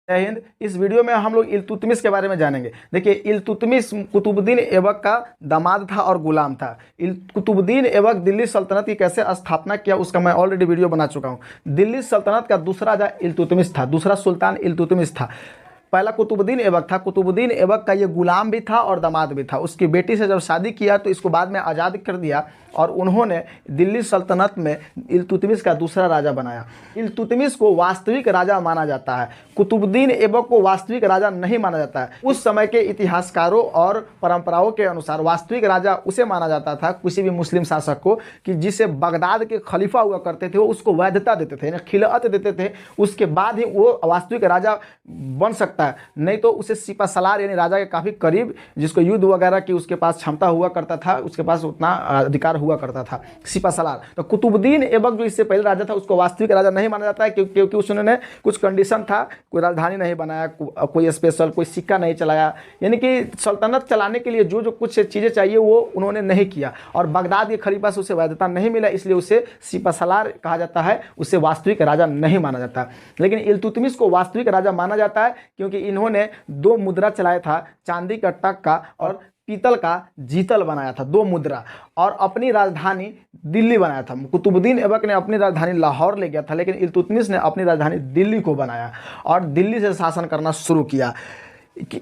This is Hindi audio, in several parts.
जय हिंद। इस वीडियो में हम लोग इल्तुतमिश के बारे में जानेंगे। देखिए, इल्तुतमिश कुतुबुद्दीन ऐबक का दामाद था और गुलाम था। कुतुबुद्दीन ऐबक दिल्ली सल्तनत की कैसे स्थापना किया उसका मैं ऑलरेडी वीडियो बना चुका हूँ। दिल्ली सल्तनत का दूसरा राजा इल्तुतमिश था, दूसरा सुल्तान इल्तुतमिश था। पहला कुतुबुद्दीन ऐबक था। कुतुबुद्दीन ऐबक का ये गुलाम भी था और दामाद भी था। उसकी बेटी से जब शादी किया तो इसको बाद में आज़ाद कर दिया और उन्होंने दिल्ली सल्तनत में इल्तुतमिश का दूसरा राजा बनाया। इल्तुतमिश को वास्तविक राजा माना जाता है, कुतुबुद्दीन ऐबक को वास्तविक राजा नहीं माना जाता है। उस समय के इतिहासकारों और परंपराओं के अनुसार वास्तविक राजा उसे माना जाता था, किसी भी मुस्लिम शासक को, कि जिसे बगदाद के खलीफा हुआ करते थे वो उसको वैधता देते थे, खिलाफत देते थे, उसके बाद ही वो वास्तविक राजा बन सकता है। नहीं तो उसे सिपासलार यानी राजा के काफ़ी करीब, जिसको युद्ध वगैरह की उसके पास क्षमता हुआ करता था, उसके पास उतना अधिकार हुआ करता था, सिपासलार। तो कुतुबुद्दीन ऐबक जो इससे पहले राजा था उसको वास्तविक राजा नहीं माना जाता है, क्योंकि उसने कुछ कंडीशन था, कोई राजधानी नहीं बनाया, कोई स्पेशल कोई सिक्का नहीं चलाया, यानी कि सल्तनत चलाने के लिए जो जो कुछ चीज़ें चाहिए वो उन्होंने नहीं किया। और बगदाद के खलीफा से उसे वैधता नहीं मिला, इसलिए उसे सिपासलार कहा जाता है, उसे वास्तविक राजा नहीं माना जाता। लेकिन इल्तुतमिश को वास्तविक राजा माना जाता है क्योंकि इन्होंने 2 मुद्रा चलाया था, चांदी का टक्का और पीतल का जीतल बनाया था, 2 मुद्रा, और अपनी राजधानी दिल्ली बनाया था। कुतुबुद्दीन ऐबक ने अपनी राजधानी लाहौर ले गया था, लेकिन इल्तुतमिश ने अपनी राजधानी दिल्ली को बनाया और दिल्ली से शासन करना शुरू किया।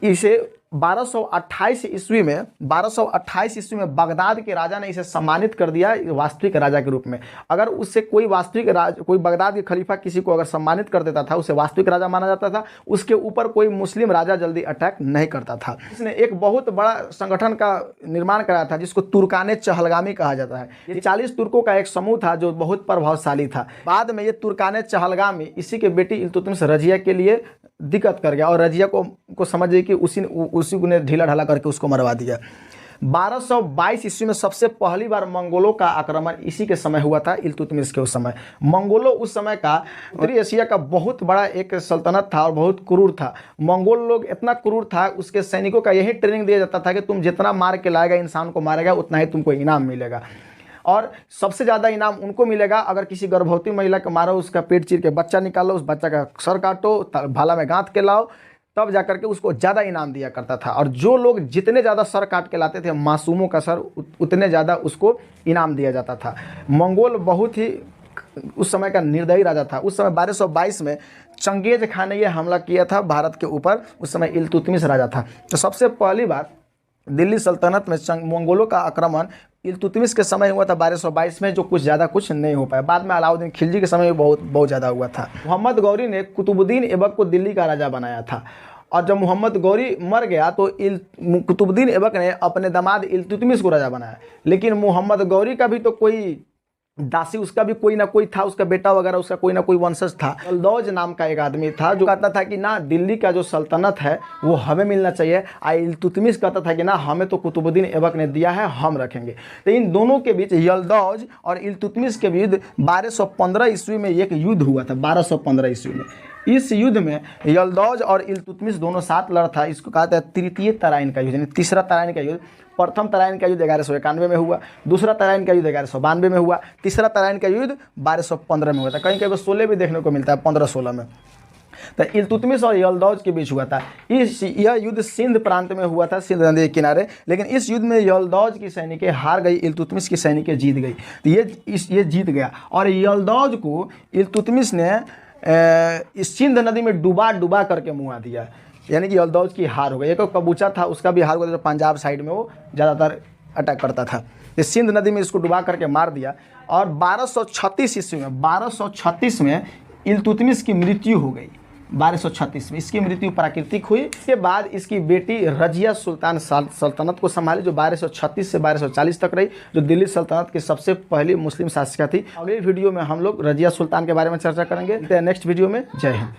इसे 1228 ईस्वी में बगदाद के राजा ने इसे सम्मानित कर दिया वास्तविक राजा के रूप में। अगर उससे कोई कोई बगदाद के खलीफा किसी को अगर सम्मानित कर देता था, उसे वास्तविक राजा माना जाता था। उसके ऊपर कोई मुस्लिम राजा जल्दी अटैक नहीं करता था। इसने एक बहुत बड़ा संगठन का निर्माण कराया था जिसको तुर्काने चहलगामी कहा जाता है। ये 40 तुर्कों का एक समूह था जो बहुत प्रभावशाली था। बाद में ये तुर्काने चहलगामी इसी के बेटी इल्तुतमिश रजिया के लिए दिक्कत कर गया और रजिया को समझिए कि उसी ने ढीला ढाला करके उसको मरवा दिया। 1222 ईस्वी में सबसे पहली बार मंगोलों का आक्रमण इसी के समय हुआ था, इल्तुतमिश के उस समय। मंगोलों उस समय का उत्तरी एशिया का बहुत बड़ा एक सल्तनत था और बहुत क्रूर था। मंगोल लोग इतना क्रूर था, उसके सैनिकों का यही ट्रेनिंग दिया जाता था कि तुम जितना मार के लाएगा, इंसान को मारेगा, उतना ही तुमको इनाम मिलेगा। और सबसे ज़्यादा इनाम उनको मिलेगा अगर किसी गर्भवती महिला को मारो, उसका पेट चीर के बच्चा निकालो, उस बच्चा का सर काटो, भाला में गांथ के लाओ, तब जाकर के उसको ज़्यादा इनाम दिया करता था। और जो लोग जितने ज़्यादा सर काट के लाते थे मासूमों का सर, उतने ज़्यादा उसको इनाम दिया जाता था। मंगोल बहुत ही उस समय का निर्दयी राजा था। उस समय 1222 में चंगेज खान ने यह हमला किया था भारत के ऊपर। उस समय इल्तुतमिश राजा था। तो सबसे पहली बार दिल्ली सल्तनत में मंगोलों का आक्रमण इल्तुतमिश के समय हुआ था 1222 में, जो कुछ नहीं हो पाया। बाद में अलाउद्दीन खिलजी के समय बहुत ज़्यादा हुआ था। मोहम्मद गौरी ने कुतुबुद्दीन ऐबक को दिल्ली का राजा बनाया था और जब मोहम्मद गौरी मर गया तो कुतुबुद्दीन ऐबक ने अपने दामाद इल्तुतमिश को राजा बनाया। लेकिन मोहम्मद गौरी का भी तो कोई दासी, उसका भी कोई ना कोई था, उसका बेटा वगैरह, उसका कोई ना कोई वंशज था। यल्दौज नाम का एक आदमी था जो कहता था कि ना, दिल्ली का जो सल्तनत है वो हमें मिलना चाहिए। इल्तुतमिश कहता था कि ना, हमें तो कुतुबुद्दीन ऐबक ने दिया है, हम रखेंगे। तो इन दोनों के बीच, यल्दौज और इल्तुतमिश के बीच 1215 ईस्वी में एक युद्ध हुआ था। 1215 ईस्वी में इस युद्ध में यल्दौज और इल्तुतमिश दोनों साथ लड़ था। इसको कहते हैं तृतीय तराइन का युद्ध, यानी तीसरा तराइन का युद्ध। प्रथम तराइन का युद्ध 1191 में हुआ, दूसरा तराइन का युद्ध 1192 में हुआ, तीसरा तराइन का युद्ध 1215 में हुआ था। कहीं कहीं 16 भी देखने को मिलता है, 15-16 में। तो इल्तुतमिश और यल्दौज के बीच हुआ था। यह युद्ध सिंध प्रांत में हुआ था, सिंध नदी के किनारे। लेकिन इस युद्ध में यल्दौज की सैनिकें हार गई, इल्तुतमिश की सैनिकें जीत गई। तो ये जीत गया और यल्दौज को इल्तुतमिश ने इस सिंध नदी में डुबा करके मुआ दिया, यानी कि यल्दौज की हार हो गई। एक कबूचा था, उसका भी हार हो गया, पंजाब साइड में वो ज़्यादातर अटैक करता था। इस सिंध नदी में इसको डुबा करके मार दिया। और 1236 ईस्वी में 1236 में इल्तुतमिश की मृत्यु हो गई। 1236 में इसकी मृत्यु प्राकृतिक हुई। इसके बाद इसकी बेटी रजिया सुल्तान सल्तनत को संभाली, जो 1236 से 1240 तक रही, जो दिल्ली सल्तनत की सबसे पहली मुस्लिम शासिका थी। अगली वीडियो में हम लोग रजिया सुल्तान के बारे में चर्चा करेंगे। नेक्स्ट वीडियो में। जय हिंद।